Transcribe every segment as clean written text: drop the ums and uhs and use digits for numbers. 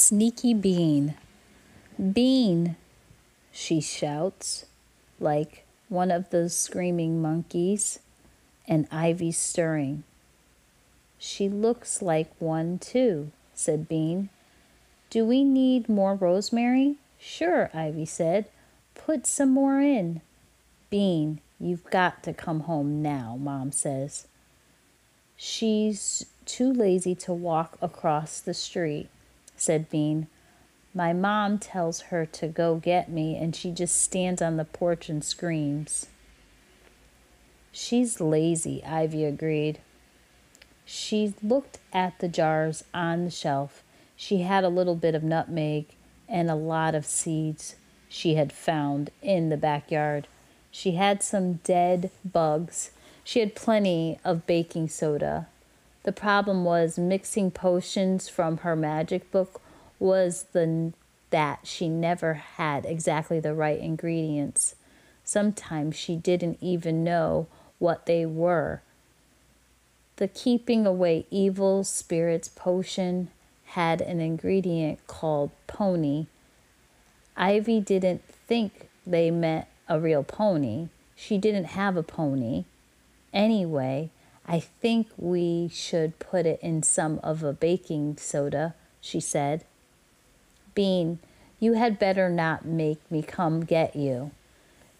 sneaky Bean. Bean, she shouts, like one of those screaming monkeys, and Ivy's stirring. She looks like one too, said Bean. Do we need more rosemary? Sure, Ivy said. Put some more in. Bean, you've got to come home now, Mom says. She's too lazy to walk across the street, said Bean. My mom tells her to go get me, and she just stands on the porch and screams. She's lazy, Ivy agreed. She looked at the jars on the shelf. She had a little bit of nutmeg and a lot of seeds she had found in the backyard. She had some dead bugs. She had plenty of baking soda. The problem was mixing potions from her magic book was that she never had exactly the right ingredients. Sometimes she didn't even know what they were. The keeping away evil spirits potion had an ingredient called pony. Ivy didn't think they meant a real pony. She didn't have a pony. Anyway, I think we should put it in some of a baking soda, she said. Bean, you had better not make me come get you.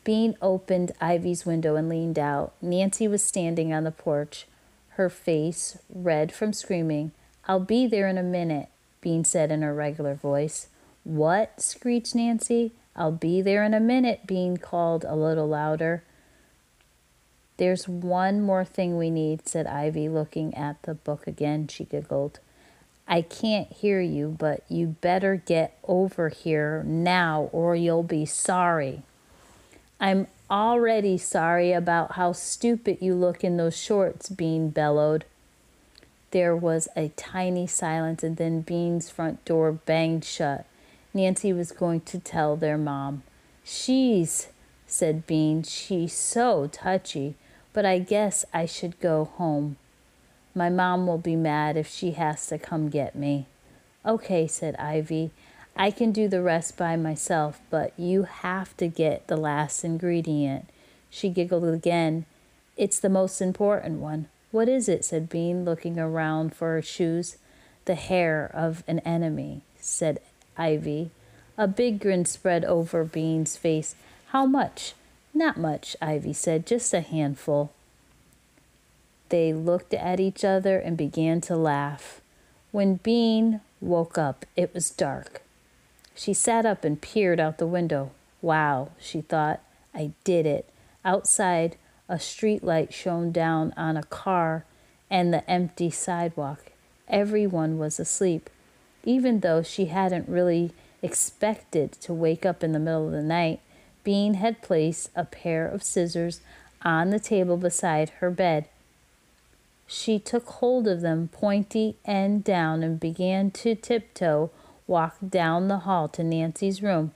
Bean opened Ivy's window and leaned out. Nancy was standing on the porch, her face red from screaming. I'll be there in a minute, Bean said in her regular voice. What? Screeched Nancy. I'll be there in a minute, Bean called a little louder. There's one more thing we need, said Ivy, looking at the book again. She giggled. I can't hear you, but you better get over here now or you'll be sorry. I'm already sorry about how stupid you look in those shorts, Bean bellowed. There was a tiny silence, and then Bean's front door banged shut. Nancy was going to tell their mom. She's, said Bean, she's so touchy, but I guess I should go home. My mom will be mad if she has to come get me. Okay, said Ivy. I can do the rest by myself, but you have to get the last ingredient. She giggled again. It's the most important one. What is it? Said Bean, looking around for her shoes. The hair of an enemy, said Ivy. A big grin spread over Bean's face. How much? Not much, Ivy said, just a handful. They looked at each other and began to laugh. When Bean woke up, it was dark. She sat up and peered out the window. Wow, she thought, I did it. Outside, a street light shone down on a car and the empty sidewalk. Everyone was asleep. Even though she hadn't really expected to wake up in the middle of the night, Bean had placed a pair of scissors on the table beside her bed. She took hold of them, pointy end down, and began to tiptoe walk down the hall to Nancy's room.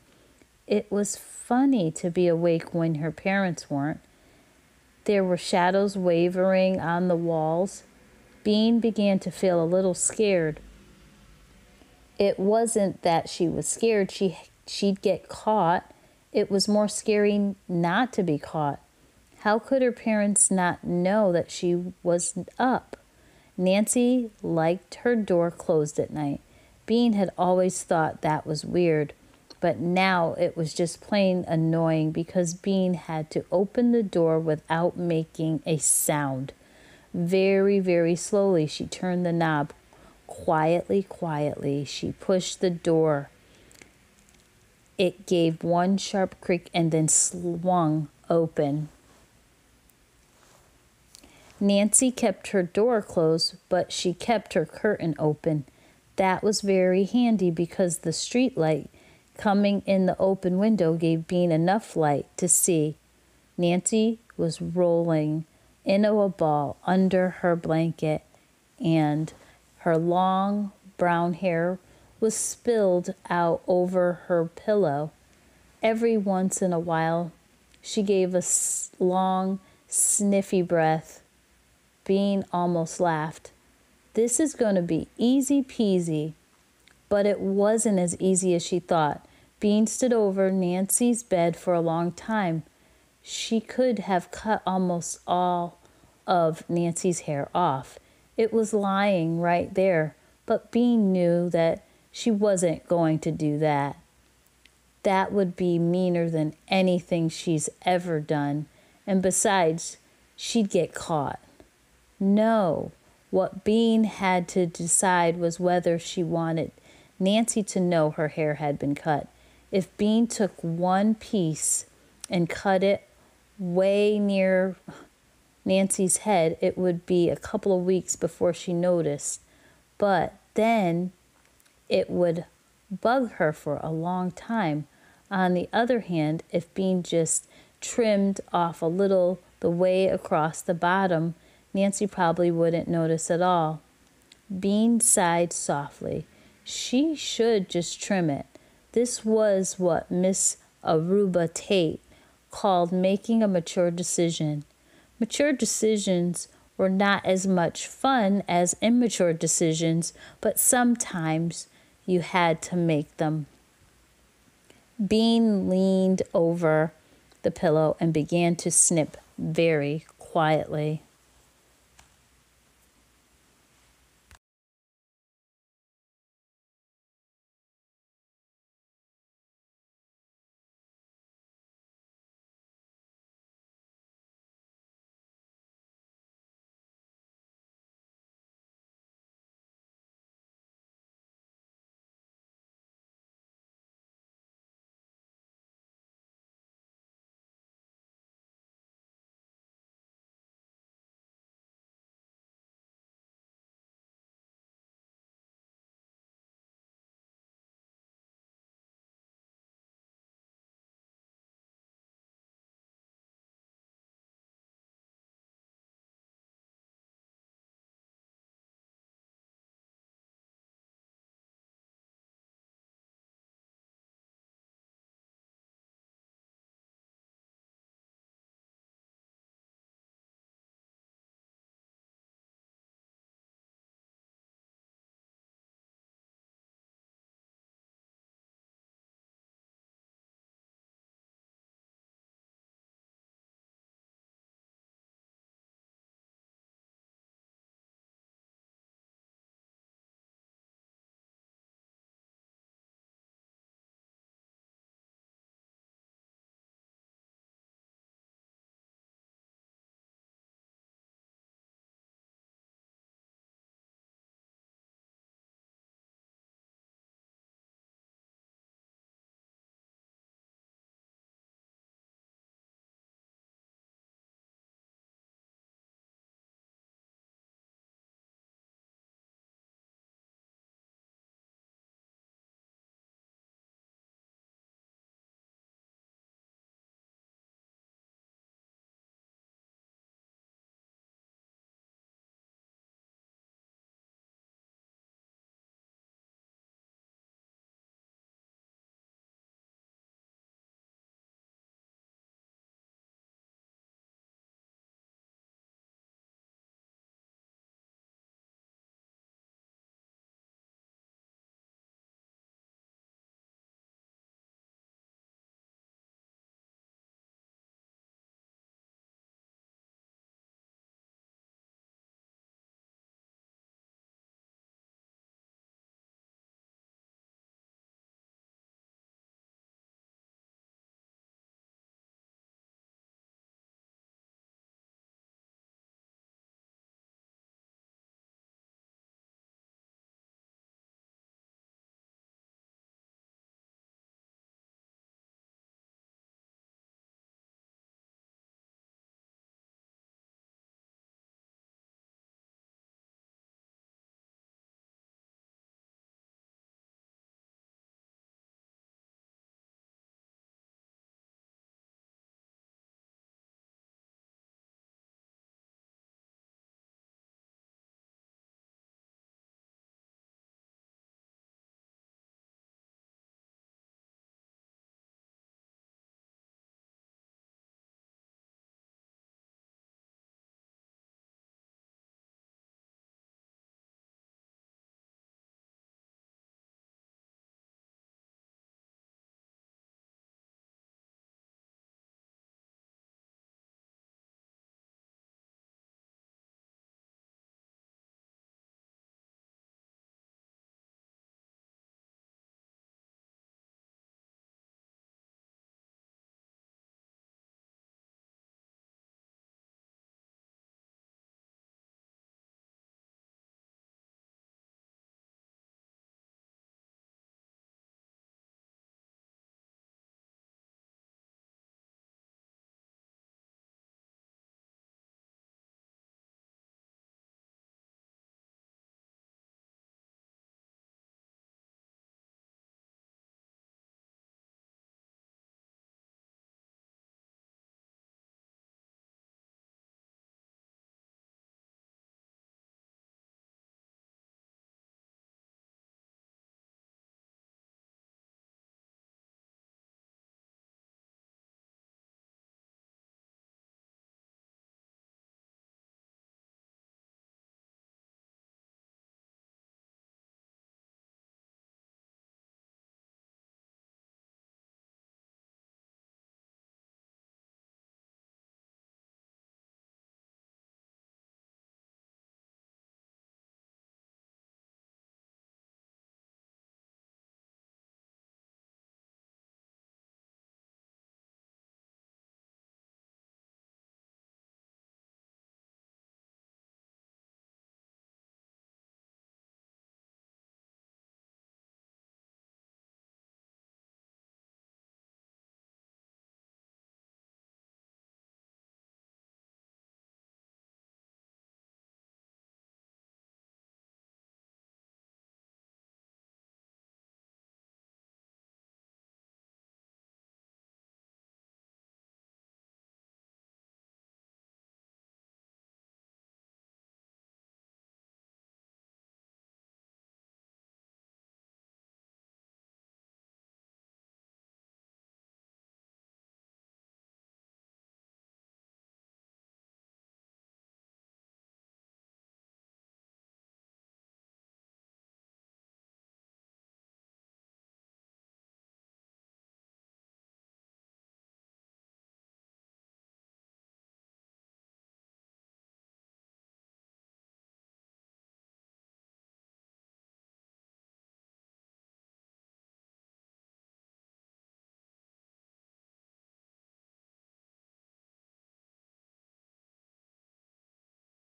It was funny to be awake when her parents weren't. There were shadows wavering on the walls. Bean began to feel a little scared. It wasn't that she was scared she'd get caught. It was more scary not to be caught. How could her parents not know that she was up? Nancy liked her door closed at night. Bean had always thought that was weird, but now it was just plain annoying because Bean had to open the door without making a sound. Very, very slowly she turned the knob. Quietly, she pushed the door. It gave one sharp creak and then swung open. Nancy kept her door closed, but she kept her curtain open. That was very handy because the street light coming in the open window gave Bean enough light to see. Nancy was rolling in a ball under her blanket, and her long brown hair was spilled out over her pillow. Every once in a while, she gave a long, sniffy breath. Bean almost laughed. This is going to be easy peasy. But it wasn't as easy as she thought. Bean stood over Nancy's bed for a long time. She could have cut almost all of Nancy's hair off. It was lying right there, but Bean knew that she wasn't going to do that. That would be meaner than anything she's ever done, and besides, she'd get caught. No, what Bean had to decide was whether she wanted Nancy to know her hair had been cut. If Bean took one piece and cut it way near Nancy's head, it would be a couple of weeks before she noticed. But then it would bug her for a long time. On the other hand, if Bean just trimmed off a little the way across the bottom, Nancy probably wouldn't notice at all. Bean sighed softly. She should just trim it. This was what Miss Aruba Tate called making a mature decision. Mature decisions were not as much fun as immature decisions, but sometimes you had to make them. Bean leaned over the pillow and began to snip very quietly.